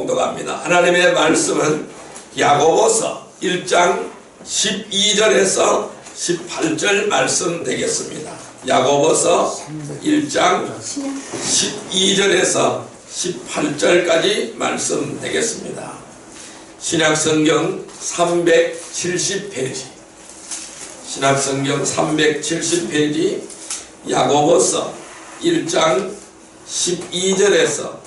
봉독합니다. 하나님의 말씀은 야고보서 1장 12절에서 18절 말씀 되겠습니다. 야고보서 1장 12절에서 18절까지 말씀 되겠습니다. 신약성경 370페이지, 신약성경 370페이지 야고보서 1장 12절에서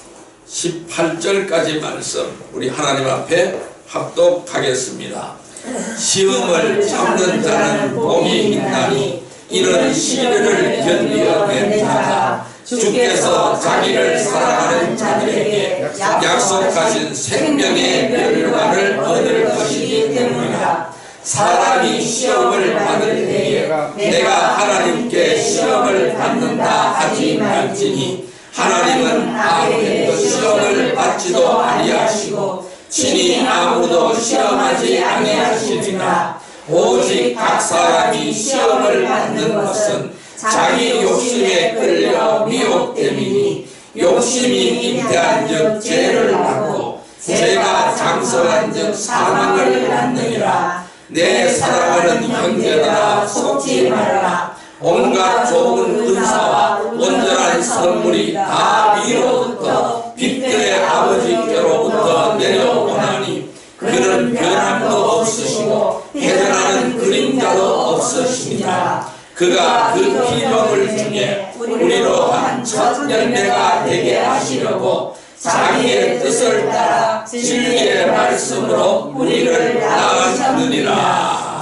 18절까지 말씀 우리 하나님 앞에 합독하겠습니다. 시험을 참는 자는 복이 있나니 이는 시련을 견디어낸 자가 주께서 자기를 사랑하는 자들에게 약속하신 생명의 멸관을 얻을 것이기 때문이라. 사람이 시험을 받을 때에 내가 하나님께 시험을 받는다 하지 말지니 하나님은 아무에도 시험을 받지도 아니하시고 친히 아무도 시험하지 아니하시니라. 오직 각 사람이 시험을 받는 것은 자기 욕심에 끌려 미혹됨이니 욕심이 잉태한즉 죄를 낳고 죄가 장성한즉 사망을 낳느니라. 내 사랑하는 형제들아 속지 말라. 온갖 좋은 은사와 온전한 선물이 다 위로부터 빛들의 아버지께로부터 내려오나니 그는 변함도 없으시고 회전하는 그림자도 없으시니라. 그가 그 피조물 중에 우리로 한 첫 열매가 되게 하시려고 자기의 뜻을 따라 진리의 말씀으로 우리를 낳으셨느니라.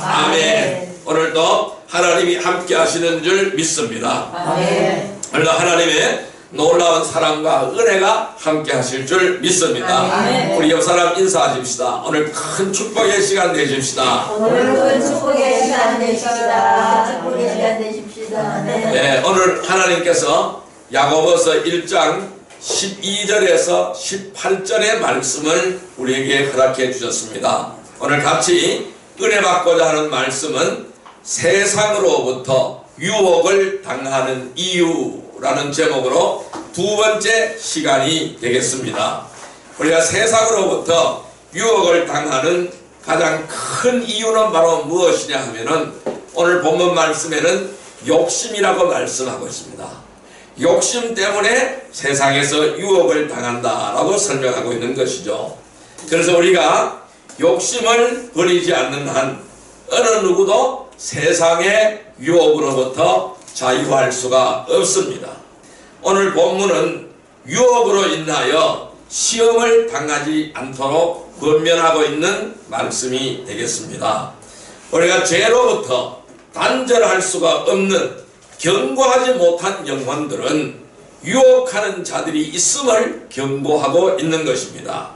아멘. 오늘도 하나님이 함께 하시는 줄 믿습니다. 아멘. 오늘도 하나님의 놀라운 사랑과 은혜가 함께 하실 줄 믿습니다. 아멘. 우리 옆 사람 인사하십시다. 오늘 큰 축복의 시간 되십시다. 오늘 큰 축복의 시간 되십시다. 축복의 시간 되십시다. 네, 오늘 하나님께서 야고보서 1장 12절에서 18절의 말씀을 우리에게 허락해 주셨습니다. 오늘 같이 은혜 받고자 하는 말씀은 세상으로부터 유혹을 당하는 이유라는 제목으로 두 번째 시간이 되겠습니다. 우리가 세상으로부터 유혹을 당하는 가장 큰 이유는 바로 무엇이냐 하면은 오늘 본문 말씀에는 욕심이라고 말씀하고 있습니다. 욕심 때문에 세상에서 유혹을 당한다라고 설명하고 있는 것이죠. 그래서 우리가 욕심을 버리지 않는 한 어느 누구도 세상의 유혹으로부터 자유할 수가 없습니다. 오늘 본문은 유혹으로 인하여 시험을 당하지 않도록 권면하고 있는 말씀이 되겠습니다. 우리가 죄로부터 단절할 수가 없는 견고하지 못한 영혼들은 유혹하는 자들이 있음을 경고하고 있는 것입니다.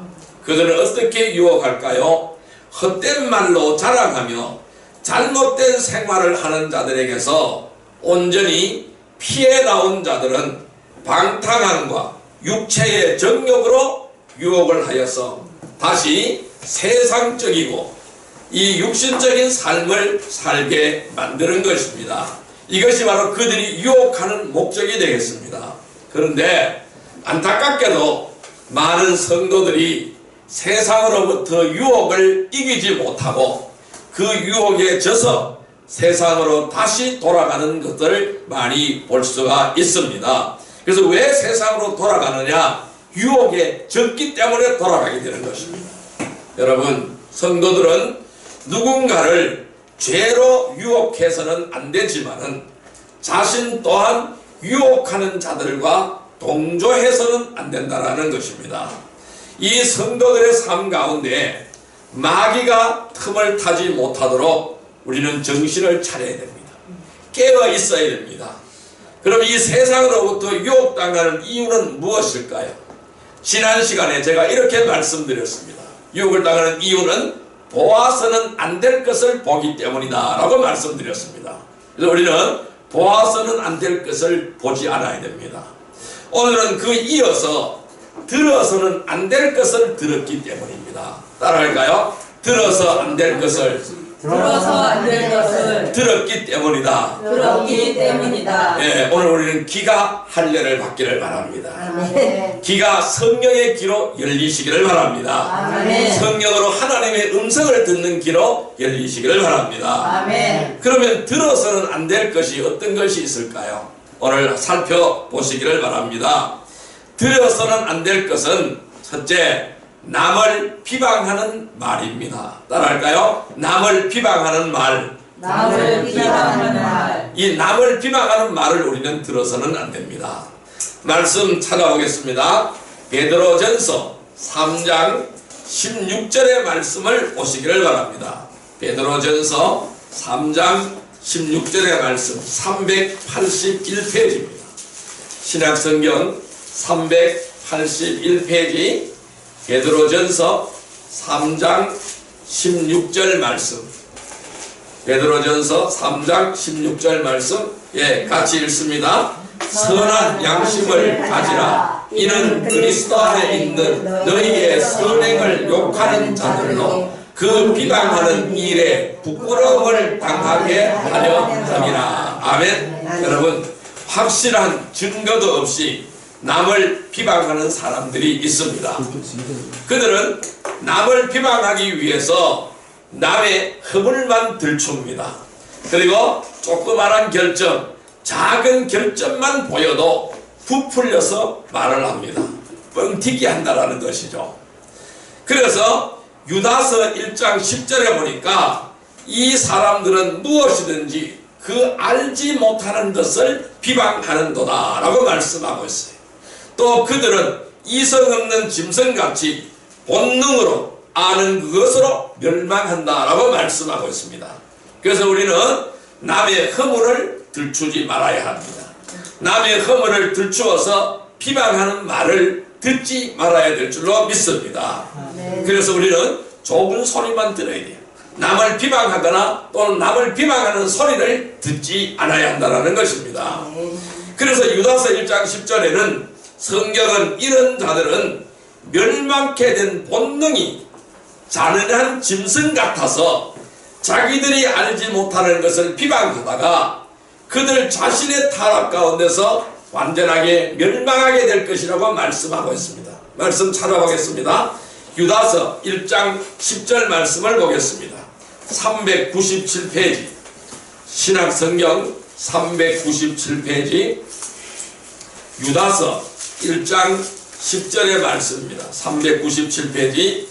그들은 어떻게 유혹할까요? 헛된 말로 자랑하며 잘못된 생활을 하는 자들에게서 온전히 피해 나온 자들은 방탕함과 육체의 정욕으로 유혹을 하여서 다시 세상적이고 이 육신적인 삶을 살게 만드는 것입니다. 이것이 바로 그들이 유혹하는 목적이 되겠습니다. 그런데 안타깝게도 많은 성도들이 세상으로부터 유혹을 이기지 못하고 그 유혹에 져서 세상으로 다시 돌아가는 것들을 많이 볼 수가 있습니다. 그래서 왜 세상으로 돌아가느냐? 유혹에 졌기 때문에 돌아가게 되는 것입니다. 여러분, 성도들은 누군가를 죄로 유혹해서는 안 되지만은 자신 또한 유혹하는 자들과 동조해서는 안 된다라는 것입니다. 이 성도들의 삶 가운데 마귀가 틈을 타지 못하도록 우리는 정신을 차려야 됩니다. 깨어 있어야 됩니다. 그럼 이 세상으로부터 유혹당하는 이유는 무엇일까요? 지난 시간에 제가 이렇게 말씀드렸습니다. 유혹을 당하는 이유는 보아서는 안 될 것을 보기 때문이다 라고 말씀드렸습니다. 그래서 우리는 보아서는 안 될 것을 보지 않아야 됩니다. 오늘은 그 이어서 들어서는 안 될 것을 들었기 때문입니다. 따라할까요? 들어서 안 될 것을 들어서 안 될 것을 들었기 때문이다. 들었기 때문이다. 예, 오늘 우리는 귀가 할례를 받기를 바랍니다. 아멘. 귀가 성령의 귀로 열리시기를 바랍니다. 아멘. 성령으로 하나님의 음성을 듣는 귀로 열리시기를 바랍니다. 아멘. 그러면 들어서는 안 될 것이 어떤 것이 있을까요? 오늘 살펴보시기를 바랍니다. 들어서는 안 될 것은 첫째, 남을 비방하는 말입니다. 따라할까요? 남을 비방하는 말. 남을 비방하는 말. 이 남을 비방하는 말을 우리는 들어서는 안 됩니다. 말씀 찾아보겠습니다. 베드로전서 3장 16절의 말씀을 보시기를 바랍니다. 베드로전서 3장 16절의 말씀 381페이지입니다. 신약성경 381페이지 베드로전서 3장 16절 말씀. 베드로전서 3장 16절 말씀, 예, 같이 읽습니다. 선한 양심을 가지라. 이는 그리스도 안에 있는 너희의 선행을 욕하는 자들로 그 비방하는 일에 부끄러움을 당하게 하려 함이라. 아멘. 여러분, 확실한 증거도 없이 남을 비방하는 사람들이 있습니다. 그들은 남을 비방하기 위해서 남의 허물만 들춥니다. 그리고 조그마한 결점, 작은 결점만 보여도 부풀려서 말을 합니다. 뻥튀기 한다라는 것이죠. 그래서 유다서 1장 10절에 보니까 이 사람들은 무엇이든지 그 알지 못하는 것을 비방하는도다 라고 말씀하고 있어요. 또 그들은 이성 없는 짐승같이 본능으로 아는 그것으로 멸망한다라고 말씀하고 있습니다. 그래서 우리는 남의 허물을 들추지 말아야 합니다. 남의 허물을 들추어서 비방하는 말을 듣지 말아야 될 줄로 믿습니다. 그래서 우리는 좁은 소리만 들어야 돼요. 남을 비방하거나 또는 남을 비방하는 소리를 듣지 않아야 한다는 것입니다. 그래서 유다서 1장 10절에는 성경은 이런 자들은 멸망케 된 본능이 잔인한 짐승 같아서 자기들이 알지 못하는 것을 비방하다가 그들 자신의 타락 가운데서 완전하게 멸망하게 될 것이라고 말씀하고 있습니다. 말씀 찾아보겠습니다. 유다서 1장 10절 말씀을 보겠습니다. 397페이지 신약성경 397페이지 유다서 1장 10절의 말씀입니다. 397페이지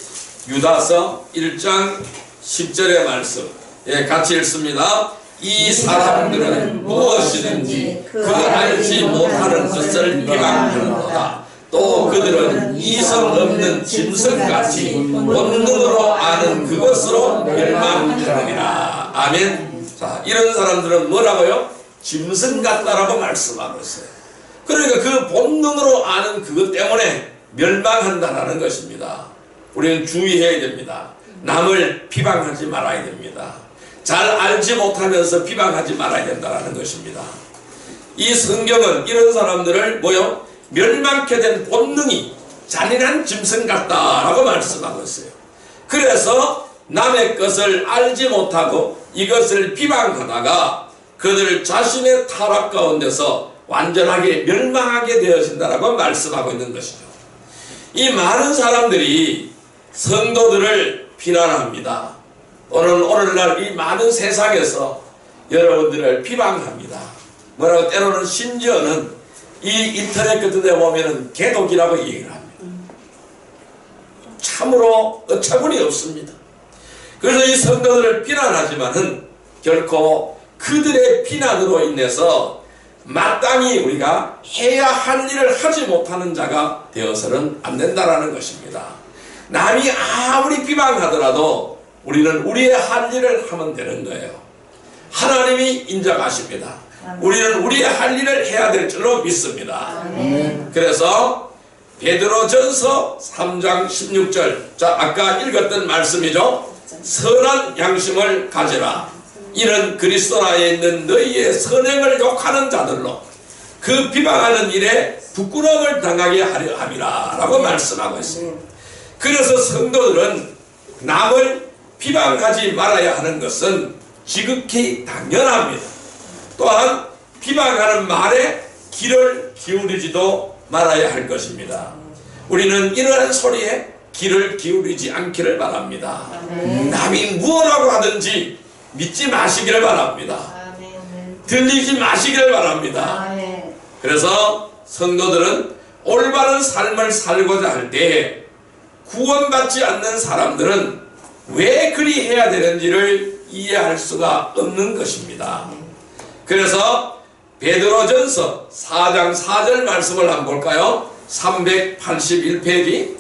유다서 1장 10절의 말씀, 예, 같이 읽습니다. 이 사람들은 무엇이든지 그 알지 못하는 것을 비방하는도다. 또 그들은 이성 없는 짐승같이 본능으로 아는 그것으로 멸망하느니라. 아멘. 자, 이런 사람들은 뭐라고요? 짐승 같다라고 말씀하고 있어요. 그러니까 그 본능으로 아는 그것 때문에 멸망한다라는 것입니다. 우리는 주의해야 됩니다. 남을 비방하지 말아야 됩니다. 잘 알지 못하면서 비방하지 말아야 된다는 것입니다. 이 성경은 이런 사람들을 뭐요? 멸망케 된 본능이 잔인한 짐승 같다라고 말씀하고 있어요. 그래서 남의 것을 알지 못하고 이것을 비방하다가 그들 자신의 타락 가운데서 완전하게 멸망하게 되어진다라고 말씀하고 있는 것이죠. 이 많은 사람들이 성도들을 비난합니다. 오늘날 이 많은 세상에서 여러분들을 비방합니다. 뭐라고 때로는 심지어는 이 인터넷 같은 데 보면은 개독이라고 얘기를 합니다. 참으로 어처구니 없습니다. 그래서 이 성도들을 비난하지만은 결코 그들의 비난으로 인해서 마땅히 우리가 해야 할 일을 하지 못하는 자가 되어서는 안 된다라는 것입니다. 남이 아무리 비방하더라도 우리는 우리의 할 일을 하면 되는 거예요. 하나님이 인정하십니다. 우리는 우리의 할 일을 해야 될 줄로 믿습니다. 그래서 베드로전서 3장 16절, 자, 아까 읽었던 말씀이죠. 선한 양심을 가지라. 이는 그리스도 안에 있는 너희의 선행을 욕하는 자들로 그 비방하는 일에 부끄러움을 당하게 하려 함이라 라고 말씀하고 있습니다. 그래서 성도들은 남을 비방하지 말아야 하는 것은 지극히 당연합니다. 또한 비방하는 말에 귀를 기울이지도 말아야 할 것입니다. 우리는 이러한 소리에 귀를 기울이지 않기를 바랍니다. 남이 무엇라고 하든지 믿지 마시기를 바랍니다. 들리지 마시기를 바랍니다. 그래서 성도들은 올바른 삶을 살고자 할 때 구원받지 않는 사람들은 왜 그리 해야 되는지를 이해할 수가 없는 것입니다. 그래서 베드로전서 4장 4절 말씀을 한번 볼까요? 381페이지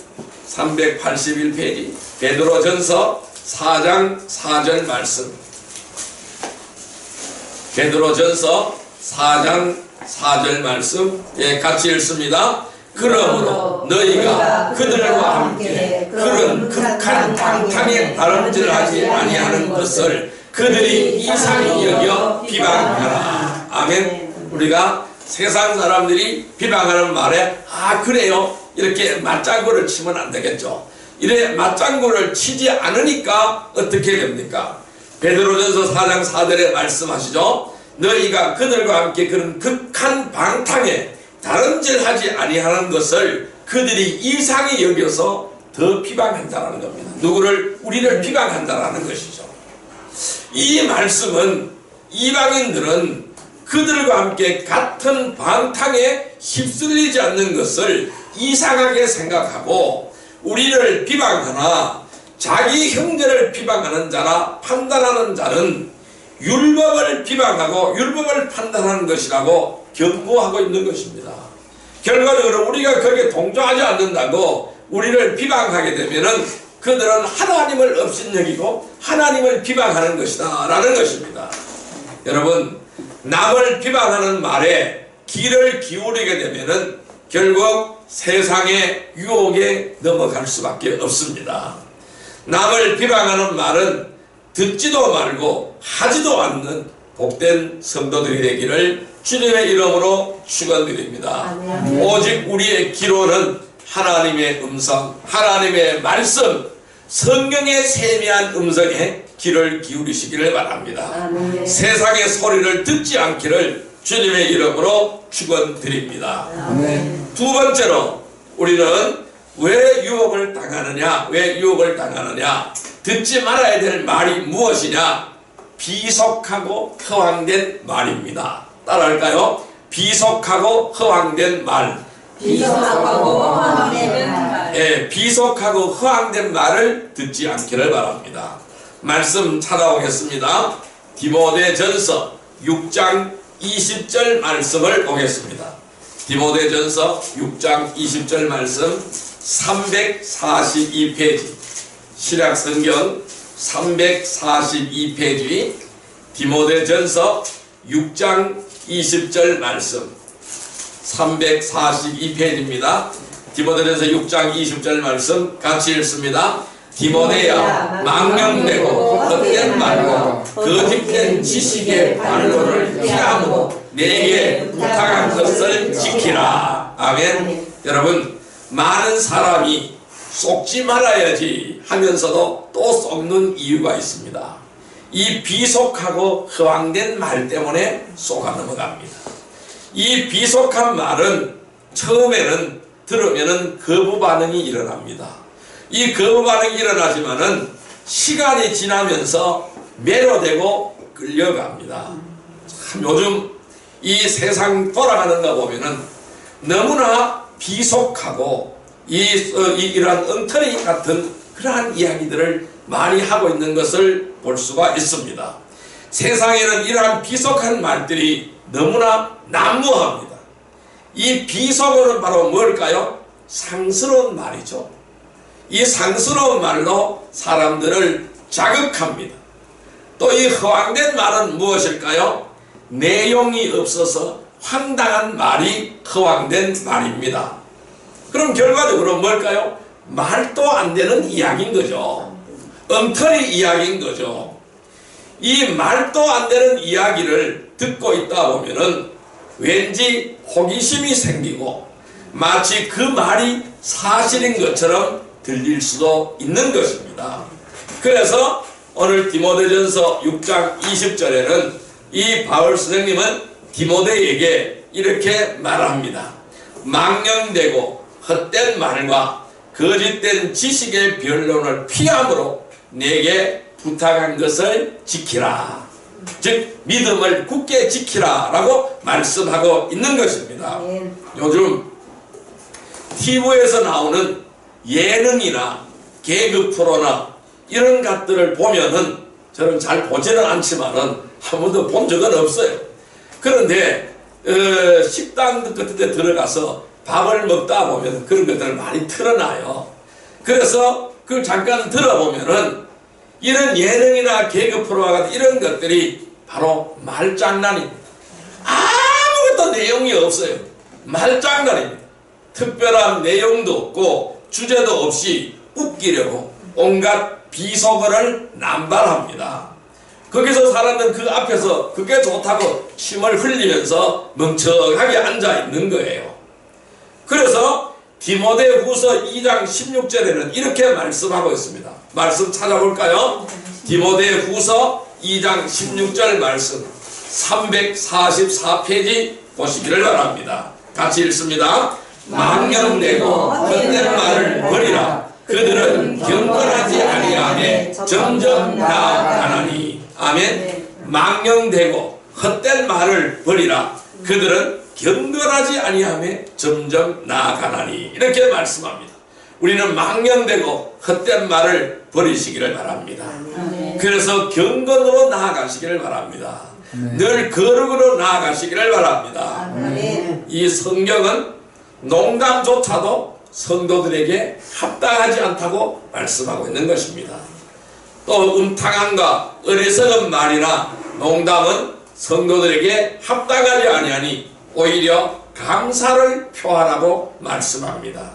베드로전서 4장 4절 말씀. 베드로전서 4장 4절 말씀, 예, 같이 읽습니다. 그러므로 너희가 그들과 함께 그런 극한 방탕에 다름질하지 아니하는 것을 그들이 이상히 여겨 비방하라. 아멘. 우리가 세상 사람들이 비방하는 말에 그래요, 이렇게 맞장구를 치면 안 되겠죠. 이래 맞장구를 치지 않으니까 어떻게 됩니까? 베드로전서 4장 4절에 말씀하시죠. 너희가 그들과 함께 그런 극한 방탕에 다름질하지 아니하는 것을 그들이 이상히 여겨서 더 비방한다라는 겁니다. 누구를? 우리를 비방한다라는 것이죠. 이 말씀은 이방인들은 그들과 함께 같은 방탕에 휩쓸리지 않는 것을 이상하게 생각하고 우리를 비방하나 자기 형제를 비방하는 자나 판단하는 자는 율법을 비방하고 율법을 판단하는 것이라고 경고하고 있는 것입니다. 결과적으로 우리가 거기에 동조하지 않는다고 우리를 비방하게 되면은 그들은 하나님을 업신여기고 하나님을 비방하는 것이다 라는 것입니다. 여러분, 남을 비방하는 말에 귀를 기울이게 되면은 결국 세상의 유혹에 넘어갈 수밖에 없습니다. 남을 비방하는 말은 듣지도 말고 하지도 않는 복된 성도들이 되기를 주님의 이름으로 축원드립니다. 오직 우리의 귀로는 하나님의 음성, 하나님의 말씀, 성경의 세미한 음성에 귀를 기울이시기를 바랍니다. 세상의 소리를 듣지 않기를 주님의 이름으로 축원드립니다. 두 번째로 우리는 왜 유혹을 당하느냐? 왜 유혹을 당하느냐? 듣지 말아야 될 말이 무엇이냐? 비속하고 허황된 말입니다. 따라할까요? 비속하고 허황된 말. 비속하고 허황된 말. 예, 비속하고 허황된 말을 듣지 않기를 바랍니다. 말씀 찾아오겠습니다. 디모데전서 6장 20절 말씀을 보겠습니다. 디모데전서 6장 20절 말씀 342페이지 신약성경 342페이지 디모데전서 6장 20절 말씀 342페이지입니다. 디모데전서 6장 20절 말씀 같이 읽습니다. 디모데야, 망령되고 헛된 말과 거짓된 지식의 반론을 피하고 내게 부탁한 것을 지키라. 아멘. 여러분, 많은 사람이 속지 말아야지 하면서도 또 속는 이유가 있습니다. 이 비속하고 허황된 말 때문에 속아 넘어갑니다. 이 비속한 말은 처음에는 들으면은 거부 반응이 일어납니다. 이 거부 반응이 일어나지만은 시간이 지나면서 매료되고 끌려갑니다. 참 요즘 이 세상 돌아가는 거 보면은 너무나 비속하고 이러한 엉터리 같은 그러한 이야기들을 많이 하고 있는 것을 볼 수가 있습니다. 세상에는 이러한 비속한 말들이 너무나 난무합니다. 이 비속어는 바로 뭘까요? 상스러운 말이죠. 이 상스러운 말로 사람들을 자극합니다. 또 이 허황된 말은 무엇일까요? 내용이 없어서 황당한 말이 허황된 말입니다. 그럼 결과적으로 뭘까요? 말도 안 되는 이야기인 거죠. 엉터리 이야기인 거죠. 이 말도 안 되는 이야기를 듣고 있다 보면은 왠지 호기심이 생기고 마치 그 말이 사실인 것처럼 들릴 수도 있는 것입니다. 그래서 오늘 디모데전서 6장 20절에는 이 바울 선생님은 디모데에게 이렇게 말합니다. 망령되고 헛된 말과 거짓된 지식의 변론을 피함으로 내게 부탁한 것을 지키라. 즉 믿음을 굳게 지키라 라고 말씀하고 있는 것입니다. 요즘 TV에서 나오는 예능이나 개그 프로나 이런 것들을 보면은 저는 잘 보지는 않지만은 한 번도 본 적은 없어요. 그런데 식당 같은 데 들어가서 밥을 먹다 보면 그런 것들을 많이 틀어놔요. 그래서 그걸 잠깐 들어보면은 이런 예능이나 개그 프로와 같은 이런 것들이 바로 말장난입니다. 아무것도 내용이 없어요. 말장난입니다. 특별한 내용도 없고 주제도 없이 웃기려고 온갖 비속어를 남발합니다. 거기서 사람들은 그 앞에서 그게 좋다고 침을 흘리면서 멍청하게 앉아 있는 거예요. 그래서 디모데후서 2장 16절에는 이렇게 말씀하고 있습니다. 말씀 찾아볼까요? 디모데후서 2장 16절 말씀 344페이지 보시기를 바랍니다. 같이 읽습니다. 망령되고 헛된 말을 버리라. 그들은 경건하지 아니하매 점점 나아가나니. 아멘. 망령되고 헛된 말을 버리라. 그들은 경건하지 아니하매 점점 나아가나니. 이렇게 말씀합니다. 우리는 망령되고 헛된 말을 버리시기를 바랍니다. 그래서 경건으로 나아가시기를 바랍니다. 늘 거룩으로 나아가시기를 바랍니다. 이 성경은 농담조차도 성도들에게 합당하지 않다고 말씀하고 있는 것입니다. 또 음탕함과 어리석은 말이나 농담은 성도들에게 합당하지 아니하니 오히려 감사를 표하라고 말씀합니다.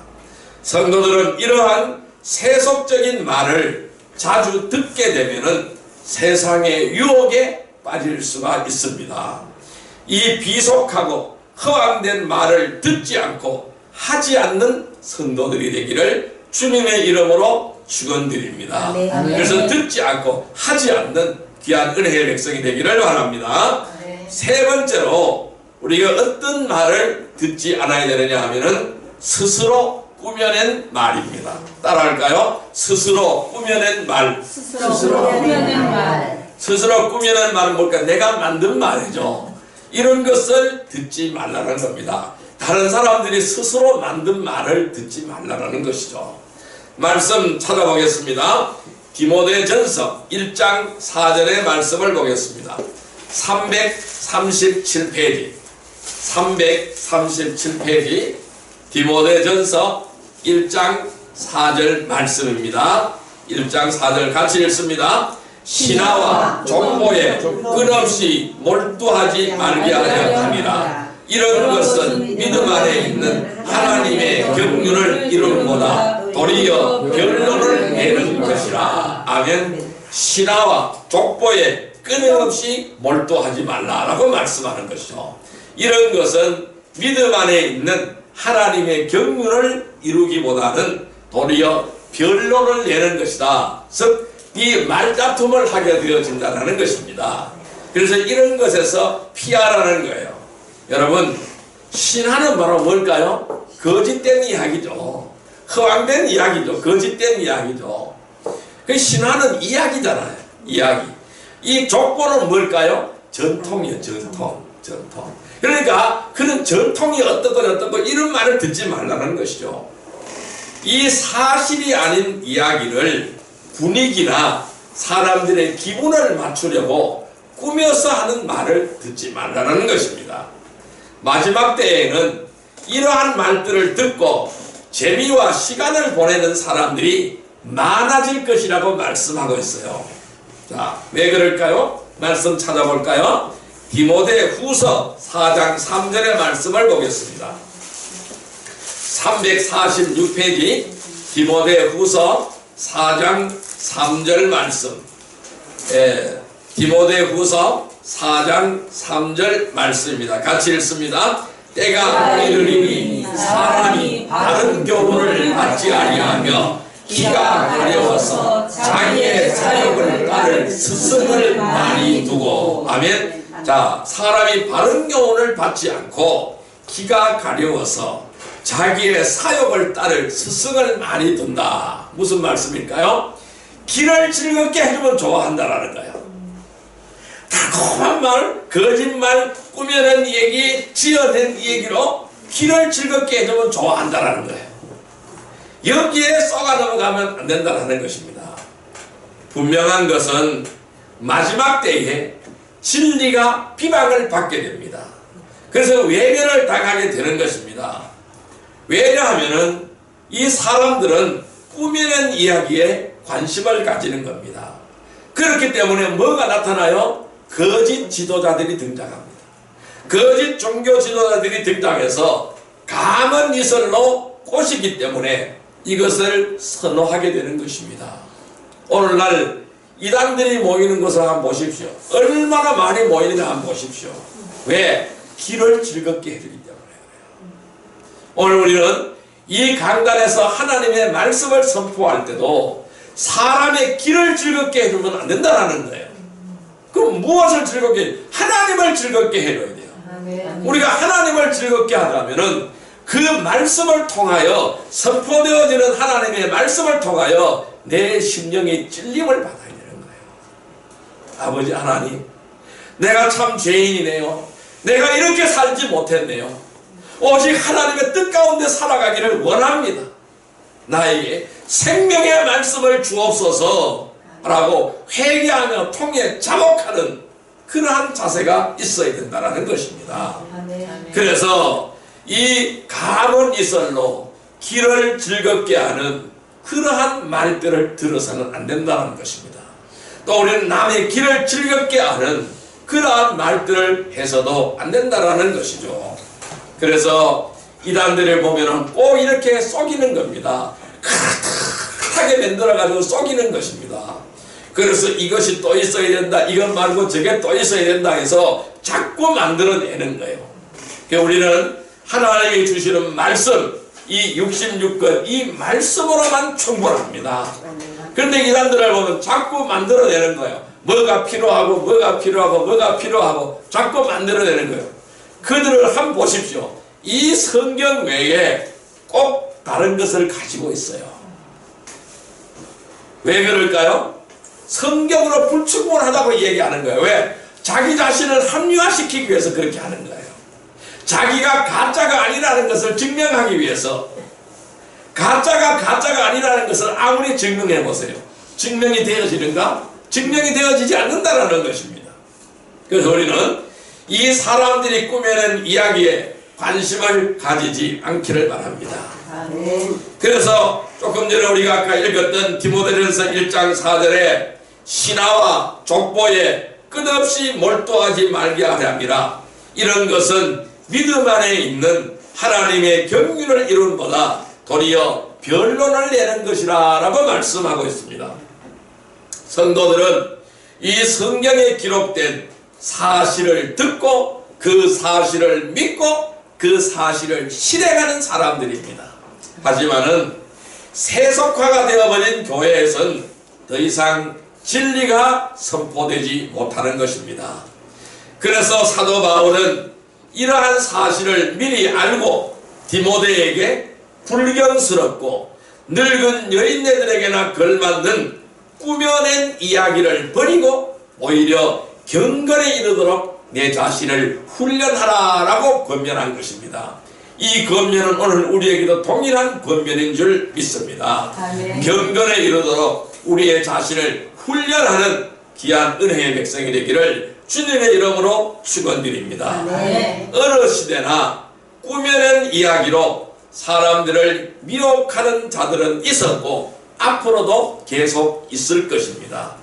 성도들은 이러한 세속적인 말을 자주 듣게 되면은 세상의 유혹에 빠질 수가 있습니다. 이 비속하고 허황된 말을 듣지 않고 하지 않는 성도들이 되기를 주님의 이름으로 축원드립니다. 그래서 듣지 않고 하지 않는 귀한 은혜의 백성이 되기를 바랍니다. 세 번째로 우리가 어떤 말을 듣지 않아야 되느냐 하면은 스스로 꾸며낸 말입니다. 따라할까요? 스스로 꾸며낸 말. 스스로 꾸며낸 말. 스스로 꾸며낸 말은 뭘까? 내가 만든 말이죠. 이런 것을 듣지 말라는 겁니다. 다른 사람들이 스스로 만든 말을 듣지 말라는 것이죠. 말씀 찾아보겠습니다. 디모데전서 1장 4절의 말씀을 보겠습니다. 337페이지 337페이지 디모데전서 1장 4절 말씀입니다. 1장 4절 같이 읽습니다. 신하와 족보에 끝없이 몰두하지 말게 하려 함이라. 이런 것은 믿음 안에 있는 하나님의 경륜을 이루는보다 도리어 변론을 내는 것이라. 아멘. 신하와 족보에 끊임없이 몰두하지 말라라고 말씀하는 것이죠. 이런 것은 믿음 안에 있는 하나님의 경륜을 이루기보다는 도리어 변론을 내는 것이다. 즉 이 말다툼을 하게 되어진다는 것입니다. 그래서 이런 것에서 피하라는 거예요. 여러분, 신하는 바로 뭘까요? 거짓된 이야기죠. 허황된 이야기죠. 거짓된 이야기죠. 그 신하는 이야기잖아요. 이야기. 이 족보는 뭘까요? 전통이에요. 전통. 그러니까 그런 전통이 어떻고 이런 말을 듣지 말라는 것이죠. 이 사실이 아닌 이야기를 분위기나 사람들의 기분을 맞추려고 꾸며서 하는 말을 듣지 말라는 것입니다. 마지막 때에는 이러한 말들을 듣고 재미와 시간을 보내는 사람들이 많아질 것이라고 말씀하고 있어요. 자, 왜 그럴까요? 말씀 찾아볼까요? 디모데후서 4장 3절의 말씀을 보겠습니다. 346페이지 디모데후서 4장 3절 말씀. 디모데후서 4장 3절 말씀입니다. 같이 읽습니다. 때가 이르리니 사람이 바른 교훈을 받지 아니하며 기가 가려워서 자기의 사욕을 따를 스승을 많이 두고. 아멘. 자, 사람이 바른 교훈을 받지 않고 기가 가려워서 자기의 사욕을 따를 스승을 많이 둔다. 무슨 말씀일까요? 길을 즐겁게 해주면 좋아한다라는 거예요. 달콤한 말, 거짓말, 꾸며낸 얘기, 지어낸 얘기로 길을 즐겁게 해주면 좋아한다라는 거예요. 여기에 쏘가 넘어가면 안 된다는 것입니다. 분명한 것은 마지막 때에 진리가 비방을 받게 됩니다. 그래서 외면을 당하게 되는 것입니다. 왜냐하면 이 사람들은 꾸며낸 이야기에 관심을 가지는 겁니다. 그렇기 때문에 뭐가 나타나요? 거짓 지도자들이 등장합니다. 거짓 종교 지도자들이 등장해서 감언 이설로 꼬시기 때문에 이것을 선호하게 되는 것입니다. 오늘날 이단들이 모이는 것을 한번 보십시오. 얼마나 많이 모이는가 한번 보십시오. 왜? 길을 즐겁게 해주기 때문에. 오늘 우리는 이 강단에서 하나님의 말씀을 선포할 때도 사람의 길을 즐겁게 해주면 안 된다는 거예요. 그럼 무엇을 즐겁게? 하나님을 즐겁게 해줘야 돼요. 우리가 하나님을 즐겁게 하려면은 그 말씀을 통하여 선포되어지는 하나님의 말씀을 통하여 내 심령이 찔림을 받아야 되는 거예요. 아버지 하나님, 내가 참 죄인이네요. 내가 이렇게 살지 못했네요. 오직 하나님의 뜻 가운데 살아가기를 원합니다. 나에게 생명의 말씀을 주옵소서 라고 회개하며 통해 자복하는 그러한 자세가 있어야 된다는 것입니다. 그래서 이 감언 이설로 길을 즐겁게 하는 그러한 말들을 들어서는 안 된다는 것입니다. 또 우리는 남의 길을 즐겁게 하는 그러한 말들을 해서도 안 된다는 것이죠. 그래서 이단들을 보면 꼭 이렇게 속이는 겁니다. 크게 만들어가지고 속이는 것입니다. 그래서 이것이 또 있어야 된다, 이것 말고 저게 또 있어야 된다 해서 자꾸 만들어내는 거예요. 그러니까 우리는 하나님이 주시는 말씀, 이 66권 이 말씀으로만 충분합니다. 그런데 이단들을 보면 자꾸 만들어내는 거예요. 뭐가 필요하고 뭐가 필요하고 뭐가 필요하고 자꾸 만들어내는 거예요. 그들을 한번 보십시오. 이 성경 외에 꼭 다른 것을 가지고 있어요. 왜 그럴까요? 성경으로 불충분하다고 얘기하는 거예요. 왜? 자기 자신을 합리화시키기 위해서 그렇게 하는 거예요. 자기가 가짜가 아니라는 것을 증명하기 위해서. 가짜가 아니라는 것을 아무리 증명해 보세요. 증명이 되어지는가? 증명이 되어지지 않는다는 것입니다. 그래서 우리는 이 사람들이 꾸며낸 이야기에 관심을 가지지 않기를 바랍니다. 그래서 조금 전에 우리가 아까 읽었던 디모데전서 1장 4절에 신하와 족보에 끝없이 몰두하지 말게 하렵니다. 이런 것은 믿음 안에 있는 하나님의 경륜을 이룬보다 도리어 변론을 내는 것이라 라고 말씀하고 있습니다. 성도들은 이 성경에 기록된 사실을 듣고 그 사실을 믿고 그 사실을 실행하는 사람들입니다. 하지만은 세속화가 되어버린 교회에서는 더 이상 진리가 선포되지 못하는 것입니다. 그래서 사도 바울은 이러한 사실을 미리 알고 디모데에게 불경스럽고 늙은 여인네들에게나 걸맞는 꾸며낸 이야기를 버리고 오히려 경건에 이르도록 내 자신을 훈련하라라고 권면한 것입니다. 이 권면은 오늘 우리에게도 동일한 권면인 줄 믿습니다. 경건에 이르도록 우리의 자신을 훈련하는 귀한 은혜의 백성이 되기를 주님의 이름으로 축원드립니다. 어느 시대나 꾸며낸 이야기로 사람들을 미혹하는 자들은 있었고 앞으로도 계속 있을 것입니다.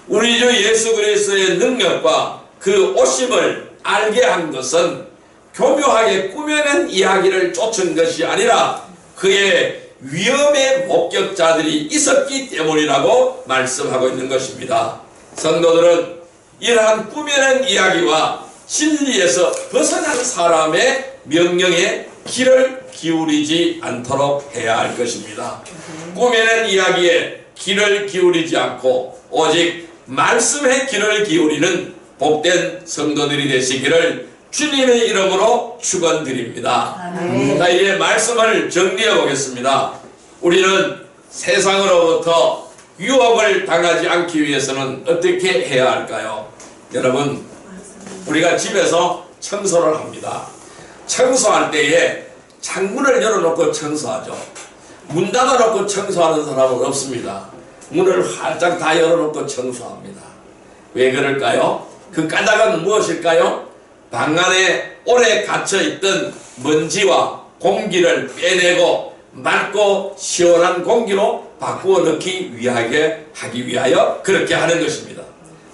우리 주 예수 그리스도의 능력과 그 오심을 알게 한 것은 교묘하게 꾸며낸 이야기를 쫓은 것이 아니라 그의 위험의 목격자들이 있었기 때문이라고 말씀하고 있는 것입니다. 성도들은 이러한 꾸며낸 이야기와 진리에서 벗어난 사람의 명령에 귀를 기울이지 않도록 해야 할 것입니다. 꾸며낸 이야기에 귀를 기울이지 않고 오직 말씀에 귀를 기울이는 복된 성도들이 되시기를 주님의 이름으로 축원드립니다. 자, 이제 말씀을 정리해 보겠습니다. 우리는 세상으로부터 유혹을 당하지 않기 위해서는 어떻게 해야 할까요? 여러분, 우리가 집에서 청소를 합니다. 청소할 때에 창문을 열어놓고 청소하죠. 문 닫아놓고 청소하는 사람은 없습니다. 문을 활짝 다 열어놓고 청소합니다. 왜 그럴까요? 그 까닭은 무엇일까요? 방 안에 오래 갇혀있던 먼지와 공기를 빼내고 맑고 시원한 공기로 바꾸어 넣기 하기 위하여 그렇게 하는 것입니다.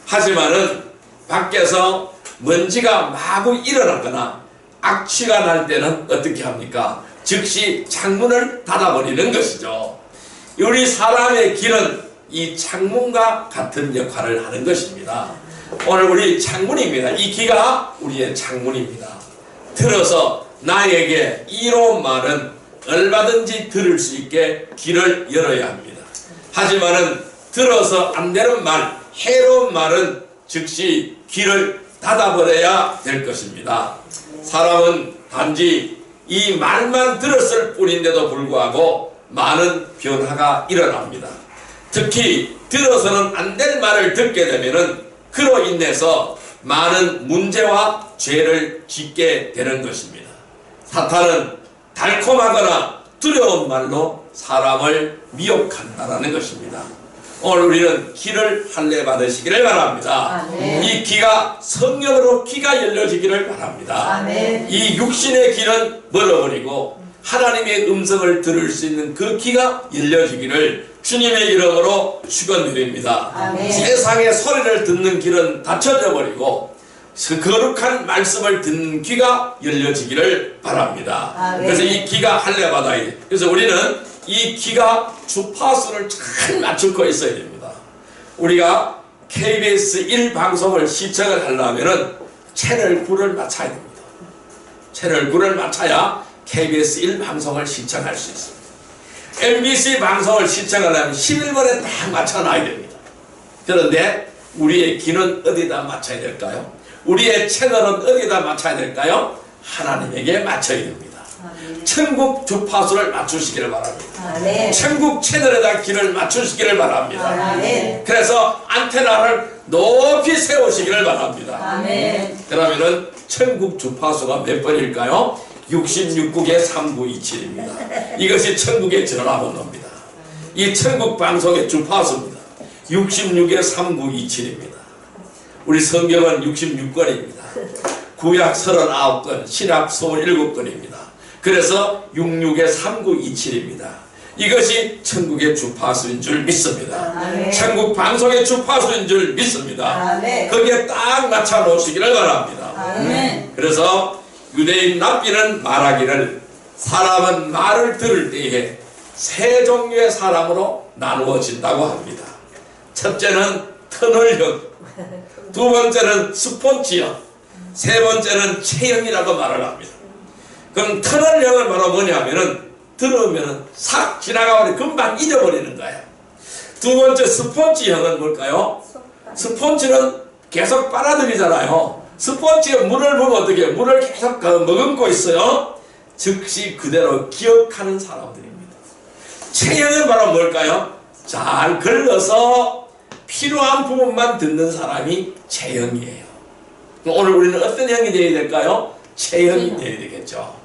하지만은 밖에서 먼지가 마구 일어나거나 악취가 날 때는 어떻게 합니까? 즉시 창문을 닫아버리는 것이죠. 우리 사람의 길은 이 창문과 같은 역할을 하는 것입니다. 오늘 우리 창문입니다. 이 귀가 우리의 창문입니다. 들어서 나에게 이로운 말은 얼마든지 들을 수 있게 귀를 열어야 합니다. 하지만은 들어서 안 되는 말, 해로운 말은 즉시 귀를 닫아버려야 될 것입니다. 사람은 단지 이 말만 들었을 뿐인데도 불구하고 많은 변화가 일어납니다. 특히 들어서는 안 될 말을 듣게 되면은 그로 인해서 많은 문제와 죄를 짓게 되는 것입니다. 사탄은 달콤하거나 두려운 말로 사람을 미혹한다라는 것입니다. 오늘 우리는 귀를 할례 받으시기를 바랍니다. 아멘. 이 귀가 성령으로 귀가 열려지기를 바랍니다. 아멘. 이 육신의 귀는 멀어버리고 하나님의 음성을 들을 수 있는 그 귀가 열려지기를 주님의 이름으로 축원드립니다. 아멘. 세상의 소리를 듣는 귀는 닫혀져 버리고 그 거룩한 말씀을 듣는 귀가 열려지기를 바랍니다. 아멘. 그래서 이 귀가 할례 받아야 돼요. 그래서 우리는 이 귀가 주파수를 잘 맞추고 있어야 됩니다. 우리가 KBS 1 방송을 시청을 하려면은 채널 9를 맞춰야 됩니다. 채널 9를 맞춰야 KBS 1 방송을 시청할 수 있습니다. MBC 방송을 시청하려면 11번에 딱 맞춰놔야 됩니다. 그런데 우리의 귀는 어디다 맞춰야 될까요? 우리의 채널은 어디다 맞춰야 될까요? 하나님에게 맞춰야 됩니다. 아멘. 천국 주파수를 맞추시기를 바랍니다. 아멘. 천국 채널에다 귀를 맞추시기를 바랍니다. 아멘. 그래서 안테나를 높이 세우시기를 바랍니다. 아멘. 그러면은 천국 주파수가 몇 번일까요? 66국의 3927입니다. 이것이 천국의 전화번호입니다. 이 천국 방송의 주파수입니다. 66의 3927입니다. 우리 성경은 66권입니다. 구약 39권, 신약 27권입니다. 그래서 66의 3927입니다. 이것이 천국의 주파수인 줄 믿습니다. 아멘. 천국 방송의 주파수인 줄 믿습니다. 아멘. 거기에 딱 맞춰 놓으시기를 바랍니다. 아멘. 그래서 유대인 랍비는 말하기를 사람은 말을 들을 때에 세 종류의 사람으로 나누어진다고 합니다. 첫째는 터널형, 두 번째는 스폰지형, 세 번째는 체형이라고 말을 합니다. 그럼 터널형은 바로 뭐냐면은 들으면은 싹 지나가버리고 금방 잊어버리는 거예요. 두 번째 스폰지형은 뭘까요? 스폰지는 계속 빨아들이잖아요. 스폰지가 물을 보면 어떻게 해요? 물을 계속 머금고 있어요. 즉시 그대로 기억하는 사람들입니다. 체형은 바로 뭘까요? 잘 걸러서 필요한 부분만 듣는 사람이 체형이에요. 오늘 우리는 어떤 형이 되어야 될까요? 체형이 되어야 되겠죠.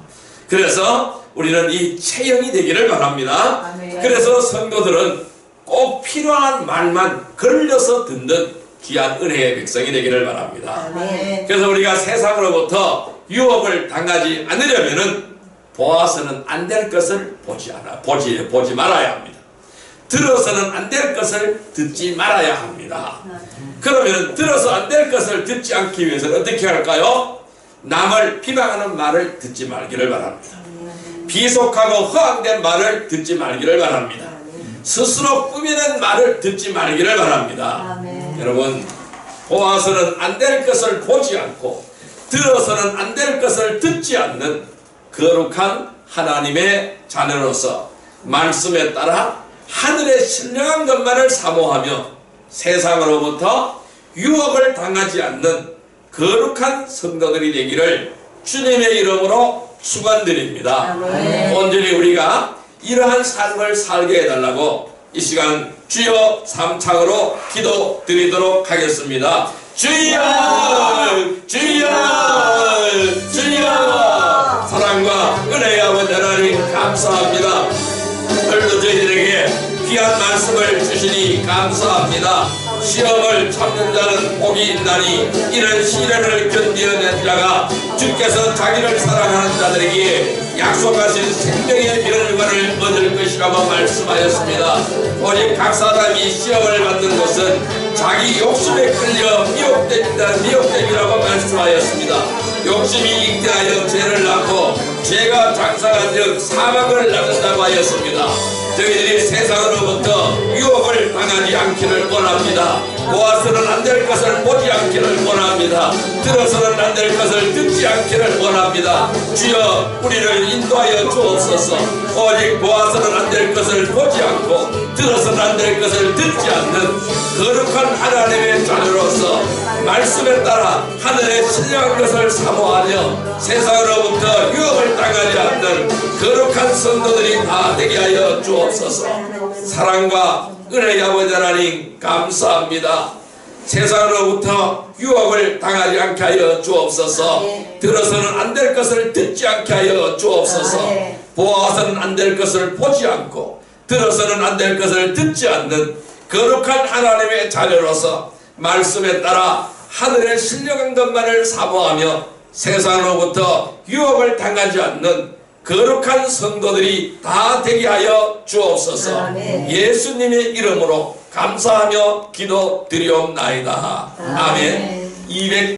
그래서 우리는 이 체형이 되기를 바랍니다. 아멘. 그래서 성도들은 꼭 필요한 말만 걸려서 듣는 귀한 은혜의 백성이 되기를 바랍니다. 아멘. 그래서 우리가 세상으로부터 유혹을 당하지 않으려면은 보아서는 안 될 것을 보지 말아야 합니다. 들어서는 안 될 것을 듣지 말아야 합니다. 그러면 들어서 안 될 것을 듣지 않기 위해서는 어떻게 할까요? 남을 비방하는 말을 듣지 말기를 바랍니다. 비속하고 허황된 말을 듣지 말기를 바랍니다. 스스로 꾸미는 말을 듣지 말기를 바랍니다. 아멘. 여러분, 보아서는 안 될 것을 보지 않고 들어서는 안 될 것을 듣지 않는 거룩한 하나님의 자녀로서 말씀에 따라 하늘의 신령한 것만을 사모하며 세상으로부터 유혹을 당하지 않는 거룩한 성도들이 되기를 주님의 이름으로 축원드립니다. 아멘. 온전히 우리가 이러한 삶을 살게 해달라고 이 시간 주여 삼창으로 기도드리도록 하겠습니다. 주여 주여 주여. 사랑과 은혜의 아버지 하나님 감사합니다. 오늘도 저희들에게 귀한 말씀을 주시니 감사합니다. 시험을 참는 자는 복이 있나니 이런 시련을 견디어낸 자가 주께서 자기를 사랑하는 자들에게 약속하신 생명의 멸관을 얻을 것이라고 말씀하였습니다. 오직 각 사람이 시험을 받는 것은 자기 욕심에 끌려 미혹됨이라고 말씀하였습니다. 욕심이 잉태하여 죄를 낳고 죄가 장사가 되어 사망을 낳는다고 하였습니다. 저희들이 세상으로부터 유혹을 당하지 않기를 원합니다. 보아서는 안 될 것을 보지 않기를 원합니다. 들어서는 안 될 것을 듣지 않기를 원합니다. 주여 우리를 인도하여 주옵소서. 오직 보아서는 안 될 것을 보지 않고 들어서는 안 될 것을 듣지 않는 거룩한 하나님의 자녀로서 말씀에 따라 하늘의 신령한 것을 사모하며 세상으로부터 유혹을 당하지 않는 거룩한 성도들이 다 되게 하여 주옵소서. 사랑과 은혜의 아버지 하나님 감사합니다. 세상으로부터 유혹을 당하지 않게 하여 주옵소서. 들어서는 안 될 것을 듣지 않게 하여 주옵소서. 보아서는 안 될 것을 보지 않고 들어서는 안 될 것을 듣지 않는 거룩한 하나님의 자녀로서 말씀에 따라 하늘의 신령한 것만을 사모하며 세상으로부터 유혹을 당하지 않는 거룩한 성도들이 다 되게 하여 주옵소서. 아멘. 예수님의 이름으로 감사하며 기도드리옵나이다. 아멘. 200